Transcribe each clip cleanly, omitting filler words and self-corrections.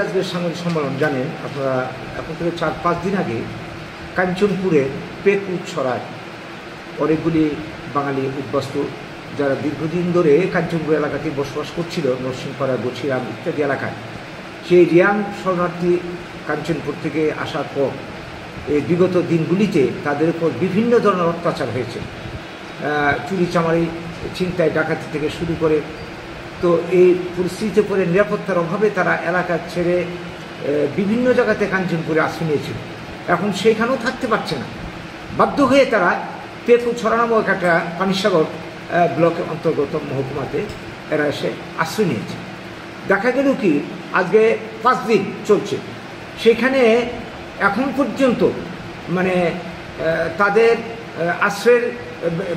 আজকের সাংবাদিক সম্মেলন জানেন আপনারা, এখন থেকে 4-5 দিন আগে কাঞ্চনপুরের পেকুছড়ায় অনেকগুলি বাঙালি উদ্বাস্তু যারা দীর্ঘদিন ধরে কাঞ্চনপুর এলাকাতে বসবাস করছিল, নরসিংপাড়া, গছিরাম ইত্যাদি এলাকায়, সেই রিয়াং শরণার্থী কাঞ্চনপুর থেকে আসার পর এই বিগত দিনগুলিতে তাদের উপর বিভিন্ন ধরনের অত্যাচার হয়েছে। চুরি চামারি, ছিনতাই, ডাকাতি থেকে শুরু করে। তো এই পরিস্থিতিতে পরে নিরাপত্তার অভাবে তারা এলাকা ছেড়ে বিভিন্ন জায়গাতে কাঞ্চনপুরে আশ্রয় নিয়েছিল। এখন সেইখানেও থাকতে পারছে না, বাধ্য হয়ে তারা পেকুছড়া নামক একটা পানিসাগর ব্লকের অন্তর্গত মহকুমাতে এরা এসে আশ্রয় নিয়েছে। দেখা গেল কি আজকে 5 দিন চলছে, সেখানে এখন পর্যন্ত মানে তাদের আশ্রয়ের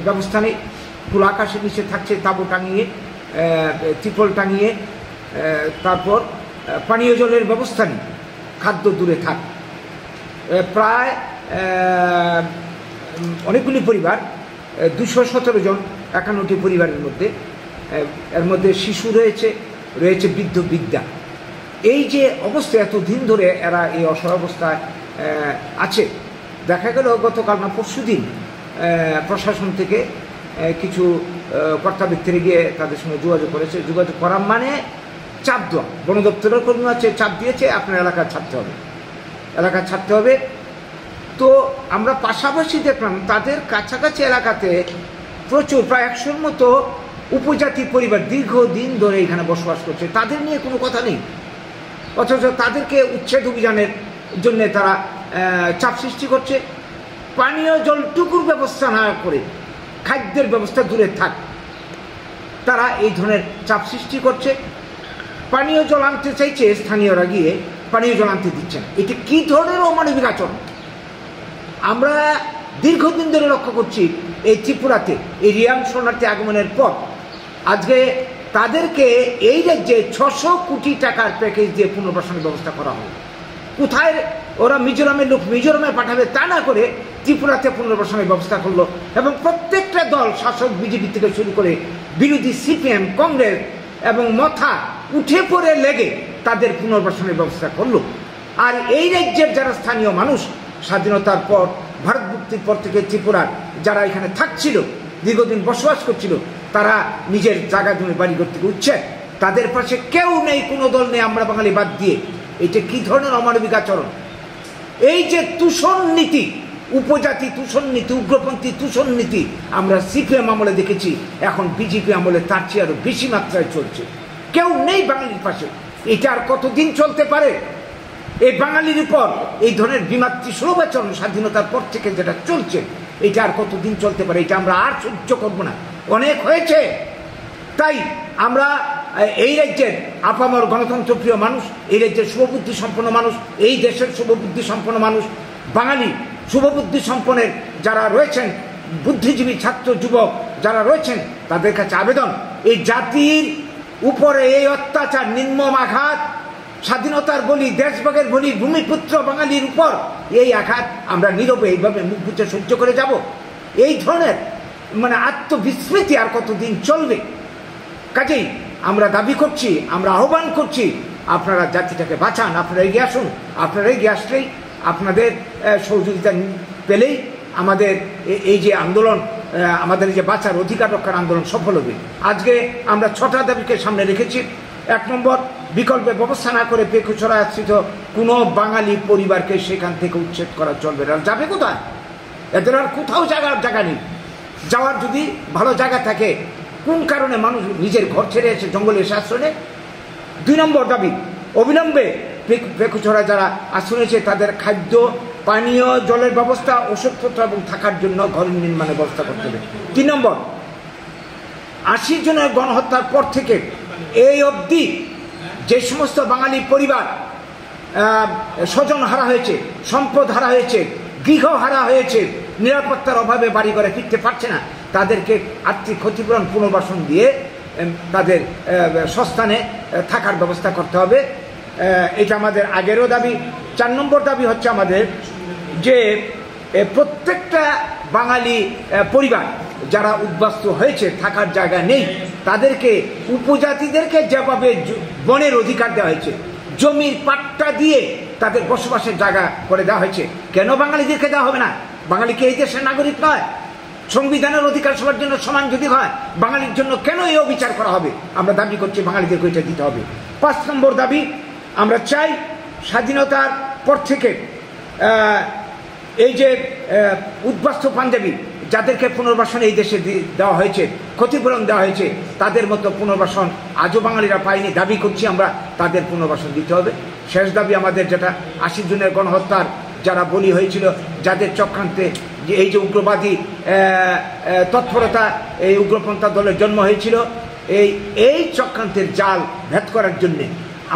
ব্যবস্থা নেই। খোলা আকাশের নিচে থাকছে তাঁবু টাঙিয়ে, ত্রিপল টাঙিয়ে, তারপর পানীয় জলের ব্যবস্থা নেই, খাদ্য দূরে থাক। প্রায় অনেকগুলি পরিবার, 217 জন 51টি পরিবারের মধ্যে, এর মধ্যে শিশু রয়েছে, বৃদ্ধ বৃদ্ধা। এই যে অবস্থা, এতদিন ধরে এরা এই অবস্থায় আছে। দেখা গেল গতকাল না পরশু দিন প্রশাসন থেকে কিছু কর্তাব্যক্তিরে গিয়ে তাদের সঙ্গে যোগাযোগ করেছে। যোগাযোগ করা মানে চাপ দেওয়া, বন দপ্তরের কর্মী আছে, চাপ দিয়েছে আপনার এলাকা ছাড়তে হবে, এলাকা ছাড়তে হবে। তো আমরা পাশাপাশি দেখলাম তাদের কাছাকাছি এলাকাতে প্রচুর, প্রায় 100-র মতো উপজাতি পরিবার দীর্ঘদিন ধরে এখানে বসবাস করছে, তাদের নিয়ে কোনো কথা নেই। অথচ তাদেরকে উচ্ছেদ অভিযানের জন্য তারা চাপ সৃষ্টি করছে। পানীয় জলটুকুর ব্যবস্থা না করে খাদ্যের ব্যবস্থা দূরে থাক, তারা এই ধরনের চাপ সৃষ্টি করছে। পানীয় জল আনতে চাইছে, স্থানীয়রা গিয়ে পানীয় জল আনতে দিচ্ছে না। এটি কী ধরনের অমানবিক আচরণ? আমরা দীর্ঘদিন ধরে লক্ষ্য করছি এই ত্রিপুরাতে এই রিয়াং শরণার্থী আগমনের পর আজকে তাদেরকে এই রাজ্যে 600 কোটি টাকার প্যাকেজ দিয়ে পুনর্বাসনের ব্যবস্থা করা হয়। কোথায় ওরা মিজোরামের লোক মিজোরামে পাঠাবে তা না করে ত্রিপুরাতে পুনর্বাসনের ব্যবস্থা করলো, এবং প্রত্যেকটা দল, শাসক বিজেপি থেকে শুরু করে বিরোধী সিপিএম, কংগ্রেস এবং মথা উঠে পড়ে লেগে তাদের পুনর্বাসনের ব্যবস্থা করলো। আর এই রাজ্যের যারা স্থানীয় মানুষ, স্বাধীনতার পর, ভারত মুক্তির পর থেকে ত্রিপুরার যারা এখানে থাকছিল, দীর্ঘদিন বসবাস করছিল, তারা নিজের জায়গা জমি বাড়িঘর থেকে উঠছে, তাদের পাশে কেউ নেই, কোনো দল নেই, আমরা বাঙালি বাদ দিয়ে। এটা কি ধরনের অমানবিক আচরণ? এই যে তুষণ নীতি, উপজাতি তুষণ নীতি, উগ্রপন্থী তুষণ নীতি আমরা সিপিএম আমলে দেখেছি, এখন বিজেপি আমলে তার চেয়ে আরো বেশি মাত্রায় চলছে। কেউ নেই বাঙালির পাশে। এটা আর কতদিন চলতে পারে? এই বাঙালির উপর এই ধরনের বিমাতৃসুলভ আচরণ স্বাধীনতার পর থেকে যেটা চলছে, এটা আর কতদিন চলতে পারে? এটা আমরা আর সহ্য করবো না, অনেক হয়েছে। তাই আমরা এই রাজ্যের আপামর গণতন্ত্রপ্রিয় মানুষ, এই রাজ্যের শুভবুদ্ধি সম্পন্ন মানুষ, এই দেশের শুভবুদ্ধি সম্পন্ন মানুষ, বাঙালি শুভবুদ্ধি সম্পন্নের যারা রয়েছেন, বুদ্ধিজীবী ছাত্র যুবক যারা রয়েছেন, তাদের কাছে আবেদন, এই জাতির উপরে এই অত্যাচার, নির্মম আঘাত, স্বাধীনতার বলি, দেশভাগের বলি, ভূমিপুত্র বাঙালির উপর এই আঘাত আমরা নীরবে এইভাবে মুখ বুঝে সহ্য করে যাব? এই ধরনের মানে আত্মবিস্মৃতি আর কতদিন চলবে? কাজেই আমরা দাবি করছি, আমরা আহ্বান করছি, আপনারা জাতিটাকে বাঁচান, আপনারা এগিয়ে আসুন। আপনারা এগিয়ে আসলেই, আপনাদের সহযোগিতা পেলেই আমাদের এই যে আন্দোলন, আমাদের যে বাঁচার অধিকার রক্ষার আন্দোলন সফল হবে। আজকে আমরা 6টা দাবিকে সামনে রেখেছি। 1 নম্বর, বিকল্পের ব্যবস্থা না করে পেকুছড়া আশ্রিত কোনো বাঙালি পরিবারকে সেখান থেকে উচ্ছেদ করা চলবে না। যাবে কোথায়? এদের আর কোথাও জায়গা নেই। যাওয়ার যদি ভালো জায়গা থাকে, কোন কারণে মানুষ নিজের ঘর ছেড়ে এসে জঙ্গলে এসে আশ্রয় নেয়? 2 নম্বর দাবি, অবিলম্বে পেকুছড়া যারা আশ্রয় নিয়েছে তাদের খাদ্য, পানীয় জলের ব্যবস্থা, ওষুধপত্র এবং থাকার জন্য ঘর নির্মাণের ব্যবস্থা করতে হবে। 3 নম্বর, 80 জনের গণহত্যার পর থেকে এই অবধি যে সমস্ত বাঙালি পরিবার স্বজন হারা হয়েছে, সম্পদ হারা হয়েছে, গৃহ হারা হয়েছে, নিরাপত্তার অভাবে বাড়ি ঘরে ফিরতে পারছে না, তাদেরকে আর্থিক ক্ষতিপূরণ পুনর্বাসন দিয়ে তাদের স্বস্থানে থাকার ব্যবস্থা করতে হবে। এটা আমাদের আগেরও দাবি। 4 নম্বর দাবি হচ্ছে আমাদের যে প্রত্যেকটা বাঙালি পরিবার যারা উদ্বাস্তু হয়েছে, থাকার জায়গা নেই, তাদেরকে উপজাতিদেরকে যেভাবে বনের অধিকার দেওয়া হয়েছে, জমির পাট্টা দিয়ে তাদের বসবাসের জায়গা করে দেওয়া হয়েছে। কেন বাঙালিদেরকে দেওয়া হবে না? বাঙালিকে এই দেশের নাগরিক নয়? সংবিধানের অধিকার সবার জন্য সমান যদি হয়, বাঙালির জন্য কেন এই অবিচার করা হবে? আমরা দাবি করছি বাঙালিদেরকে এটা দিতে হবে। 5 নম্বর দাবি, আমরা চাই স্বাধীনতার পর থেকে এই যে উদ্বাস্তু পাঞ্জাবি যাদেরকে পুনর্বাসন এই দেশে দেওয়া হয়েছে, ক্ষতিপূরণ দেওয়া হয়েছে, তাদের মতো পুনর্বাসন আজও বাঙালিরা পায়নি। দাবি করছি আমরা তাদের পুনর্বাসন দিতে হবে। শেষ দাবি আমাদের, যেটা 80 জনের গণহত্যার যারা বলি হয়েছিল, যাদের চক্রান্তে যে এই যে উগ্রবাদী তৎপরতা, এই উগ্রপন্থা দলের জন্ম হয়েছিল, এই চক্রান্তের জাল ভেদ করার জন্যে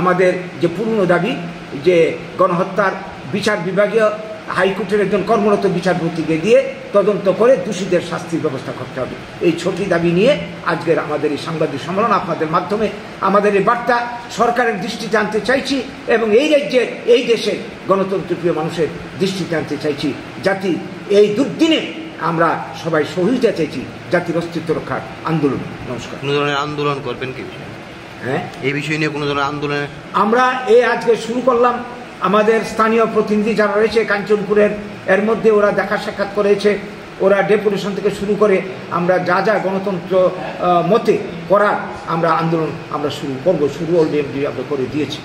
আমাদের যে পুরনো দাবি যে গণহত্যার বিচার বিভাগীয় হাইকোর্টের একজন কর্মরত বিচারপতিকে দিয়ে তদন্ত করে দোষীদের শাস্তির ব্যবস্থা করতে হবে। এই ছোটি দাবি নিয়ে আজকের আমাদের এই সাংবাদিক সম্মেলন। আপনাদের মাধ্যমে আমাদের এই বার্তা সরকারের দৃষ্টিতে আনতে চাইছি এবং এই রাজ্যের, এই দেশের গণতন্ত্রপ্রিয় মানুষের দৃষ্টিতে আনতে চাইছি। জাতি এই দুর্দিনে আমরা সবাই সহযোগিতা চাইছি জাতির অস্তিত্ব রক্ষার আন্দোলন। নমস্কার। কোনো ধরনের আন্দোলন করবেন কি? হ্যাঁ, এই বিষয় নিয়ে কোনো ধরনের আন্দোলনে আমরা আজকে শুরু করলাম। আমাদের স্থানীয় প্রতিনিধি যারা রয়েছে কাঞ্চনপুরের, এর মধ্যে ওরা দেখা সাক্ষাৎ করেছে, ওরা ডেপুটেশন থেকে শুরু করে আমরা যা যা গণতন্ত্র মতে করার আমরা আন্দোলন আমরা শুরু করবো, শুরু অলরেডি আমরা করে দিয়েছি।